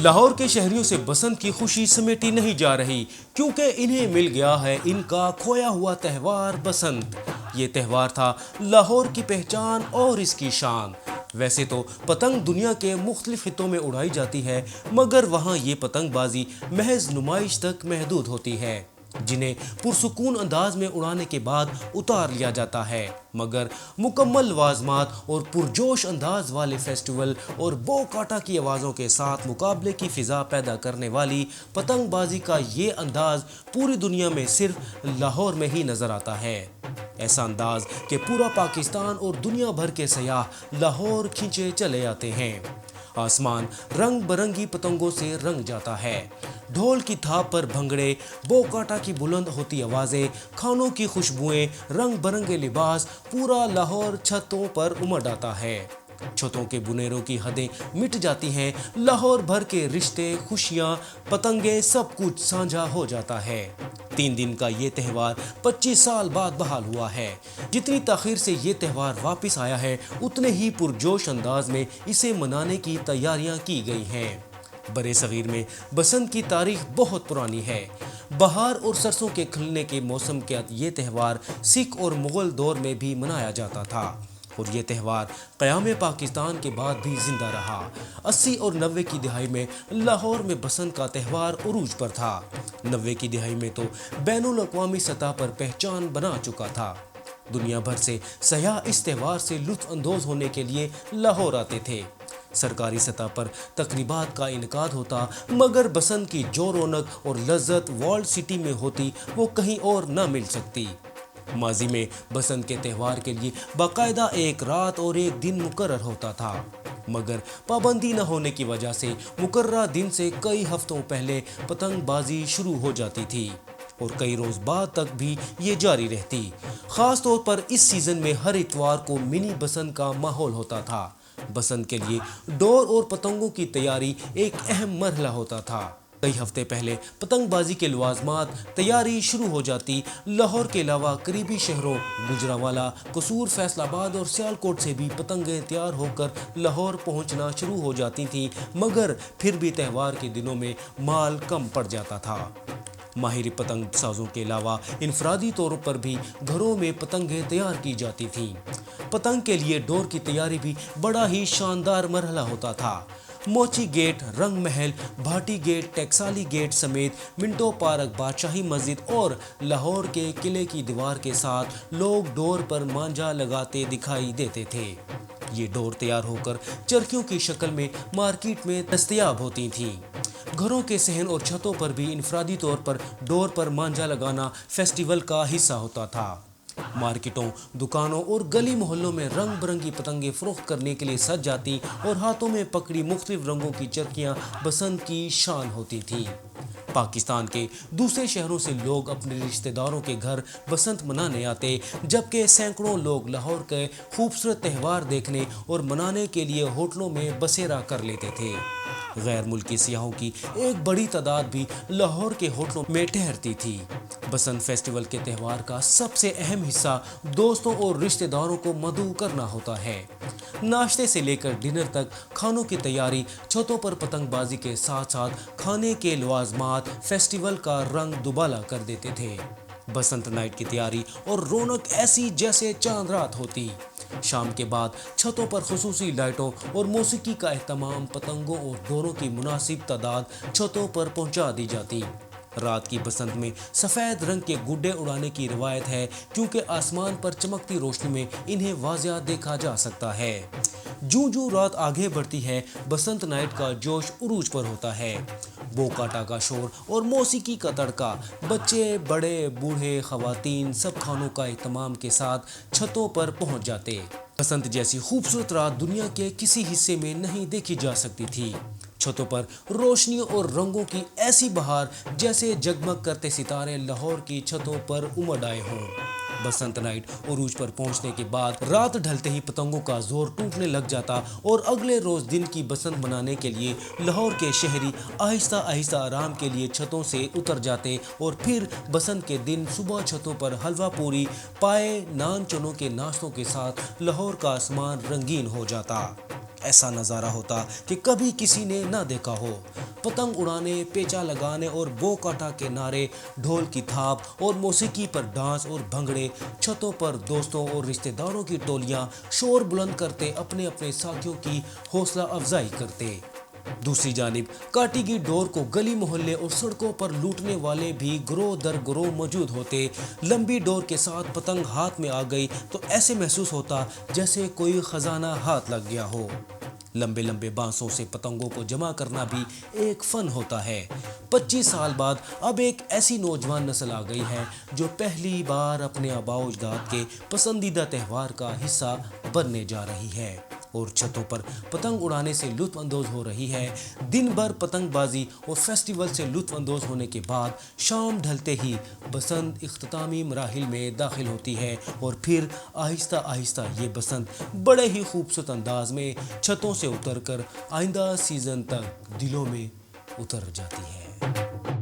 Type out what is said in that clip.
لاہور کے شہریوں سے بسنت کی خوشی سمیٹی نہیں جا رہی کیونکہ انہیں مل گیا ہے ان کا کھویا ہوا تہوار بسنت۔ یہ تہوار تھا لاہور کی پہچان اور اس کی شان۔ ویسے تو پتنگ دنیا کے مختلف خطوں میں اڑائی جاتی ہے، مگر وہاں یہ پتنگ بازی محض نمائش تک محدود ہوتی ہے، جنہیں پرسکون انداز میں اڑانے کے بعد اتار لیا جاتا ہے۔ مگر مکمل لوازمات اور پرجوش انداز والے فیسٹیول اور بو کاٹا کی آوازوں کے ساتھ مقابلے کی فضا پیدا کرنے والی پتنگ بازی کا یہ انداز پوری دنیا میں صرف لاہور میں ہی نظر آتا ہے۔ ایسا انداز کہ پورا پاکستان اور دنیا بھر کے سیاح لاہور کھینچے چلے آتے ہیں۔ آسمان رنگ برنگی پتنگوں سے رنگ جاتا ہے، ڈھول کی تھاپ پر بھنگڑے، بو کاٹا کی بلند ہوتی آوازیں، کھانوں کی خوشبوئیں، رنگ برنگے لباس، پورا لاہور چھتوں پر امڈ آتا ہے۔ چھتوں کے بنیروں کی حدیں مٹ جاتی ہیں، لاہور بھر کے رشتے، خوشیاں، پتنگیں، سب کچھ سانجھا ہو جاتا ہے۔ 3 دن کا یہ تہوار 25 سال بعد بحال ہوا ہے۔ جتنی تاخیر سے یہ تہوار واپس آیا ہے، اتنے ہی پرجوش انداز میں اسے منانے کی تیاریاں کی گئی ہیں۔ برے صغیر میں بسنت کی تاریخ بہت پرانی ہے۔ بہار اور سرسوں کے کھلنے کے موسم کا یہ تہوار سکھ اور مغل دور میں بھی منایا جاتا تھا، اور یہ تہوار قیام پاکستان کے بعد بھی زندہ رہا۔ 80 اور 90 کی دہائی میں لاہور میں بسنت کا تہوار عروج پر تھا۔ 90 کی دہائی میں تو بین الاقوامی سطح پر پہچان بنا چکا تھا۔ دنیا بھر سے سیاح اس تہوار سے لطف اندوز ہونے کے لیے لاہور آتے تھے۔ سرکاری سطح پر تقریبات کا انعقاد ہوتا، مگر بسنت کی جو رونق اور لذت ورلڈ سٹی میں ہوتی وہ کہیں اور نہ مل سکتی۔ ماضی میں بسنت کے تہوار کے لیے باقاعدہ ایک رات اور ایک دن مقرر ہوتا تھا، مگر پابندی نہ ہونے کی وجہ سے مقررہ دن سے کئی ہفتوں پہلے پتنگ بازی شروع ہو جاتی تھی اور کئی روز بعد تک بھی یہ جاری رہتی۔ خاص طور پر اس سیزن میں ہر اتوار کو منی بسنت کا ماحول ہوتا تھا۔ بسنت کے لیے ڈور اور پتنگوں کی تیاری ایک اہم مرحلہ ہوتا تھا۔ کئی ہفتے پہلے پتنگ بازی کے لوازمات تیاری شروع ہو جاتی۔ لاہور کے علاوہ قریبی شہروں گوجرانوالہ، قصور، فیصل آباد اور سیالکوٹ سے بھی پتنگیں تیار ہو کر لاہور پہنچنا شروع ہو جاتی تھیں، مگر پھر بھی تہوار کے دنوں میں مال کم پڑ جاتا تھا۔ ماہر پتنگ سازوں کے علاوہ انفرادی طور پر بھی گھروں میں پتنگیں تیار کی جاتی تھیں۔ پتنگ کے لیے ڈور کی تیاری بھی بڑا ہی شاندار مرحلہ ہوتا تھا۔ موچی گیٹ، رنگ محل، بھاٹی گیٹ، ٹیکسالی گیٹ سمیت منٹو پارک، بادشاہی مسجد اور لاہور کے قلعے کی دیوار کے ساتھ لوگ ڈور پر مانجا لگاتے دکھائی دیتے تھے۔ یہ ڈور تیار ہو کر چرخیوں کی شکل میں مارکیٹ میں دستیاب ہوتی تھیں۔ گھروں کے صحن اور چھتوں پر بھی انفرادی طور پر ڈور پر مانجا لگانا فیسٹیول کا حصہ ہوتا تھا۔ مارکیٹوں، دکانوں اور گلی محلوں میں رنگ برنگی پتنگیں فروخت کرنے کے لیے سج جاتی اور ہاتھوں میں پکڑی مختلف رنگوں کی چرخیاں بسنت کی شان ہوتی تھیں۔ پاکستان کے دوسرے شہروں سے لوگ اپنے رشتہ داروں کے گھر بسنت منانے آتے، جبکہ سینکڑوں لوگ لاہور کے خوبصورت تہوار دیکھنے اور منانے کے لیے ہوٹلوں میں بسیرا کر لیتے تھے۔ غیر ملکی سیاحوں کی ایک بڑی تعداد بھی لاہور کے ہوٹلوں میں ٹھہرتی تھی۔ بسنت فیسٹیول کے تہوار کا سب سے اہم حصہ دوستوں اور رشتہ داروں کو مدعو کرنا ہوتا ہے۔ ناشتے سے لے کر ڈنر تک کھانوں کی تیاری، چھتوں پر پتنگ بازی کے ساتھ ساتھ کھانے کے لوازمات فیسٹیول کا رنگ دوبالا کر دیتے تھے۔ بسنت نائٹ کی تیاری اور رونق ایسی جیسے چاند رات ہوتی۔ شام کے بعد چھتوں پر خصوصی لائٹوں اور موسیقی کا اہتمام، پتنگوں اور ڈوروں کی مناسب تعداد چھتوں پر پہنچا دی جاتی۔ رات کی بسنت میں سفید رنگ کے گڈے اڑانے کی روایت ہے، کیونکہ آسمان پر چمکتی روشنی میں انہیں واضح دیکھا جا سکتا ہے۔ جوں جوں رات آگے بڑھتی ہے، بسنت نائٹ کا جوش عروج پر ہوتا ہے۔ بو کاٹا کا شور اور موسیقی کا تڑکا، بچے، بڑے، بوڑھے، خواتین، سب کھانوں کا اہتمام کے ساتھ چھتوں پر پہنچ جاتے۔ بسنت جیسی خوبصورت رات دنیا کے کسی حصے میں نہیں دیکھی جا سکتی تھی۔ چھتوں پر روشنیوں اور رنگوں کی ایسی بہار جیسے جگمگ کرتے ستارے لاہور کی چھتوں پر امڈ آئے ہوں۔ بسنت نائٹ عروج پر پہنچنے کے بعد رات ڈھلتے ہی پتنگوں کا زور ٹوٹنے لگ جاتا اور اگلے روز دن کی بسنت منانے کے لیے لاہور کے شہری آہستہ آہستہ آرام کے لیے چھتوں سے اتر جاتے، اور پھر بسنت کے دن صبح چھتوں پر حلوہ پوری، پائے، نان، چنوں کے ناشتوں کے ساتھ لاہور کا آسمان رنگین ہو جاتا۔ ایسا نظارہ ہوتا کہ کبھی کسی نے نہ دیکھا ہو۔ پتنگ اڑانے، پیچا لگانے اور بو کاٹا کے نعرے، ڈھول کی تھاپ اور موسیقی پر ڈانس اور بھنگڑے، چھتوں پر دوستوں اور رشتہ داروں کی ٹولیاں شور بلند کرتے اپنے اپنے ساتھیوں کی حوصلہ افزائی کرتے۔ دوسری جانب کاٹی کی ڈور کو گلی محلے اور سڑکوں پر لوٹنے والے بھی گروہ در گروہ موجود ہوتے۔ لمبی ڈور کے ساتھ پتنگ ہاتھ میں آ گئی تو ایسے محسوس ہوتا جیسے کوئی خزانہ ہاتھ لگ گیا ہو۔ لمبے لمبے بانسوں سے پتنگوں کو جمع کرنا بھی ایک فن ہوتا ہے۔ 25 سال بعد اب ایک ایسی نوجوان نسل آ گئی ہے جو پہلی بار اپنے آباء و اجداد کے پسندیدہ تہوار کا حصہ بننے جا رہی ہے اور چھتوں پر پتنگ اڑانے سے لطف اندوز ہو رہی ہے۔ دن بھر پتنگ بازی اور فیسٹیول سے لطف اندوز ہونے کے بعد شام ڈھلتے ہی بسنت اختتامی مراحل میں داخل ہوتی ہے اور پھر آہستہ آہستہ یہ بسنت بڑے ہی خوبصورت انداز میں چھتوں سے اتر کر آئندہ سیزن تک دلوں میں اتر جاتی ہے۔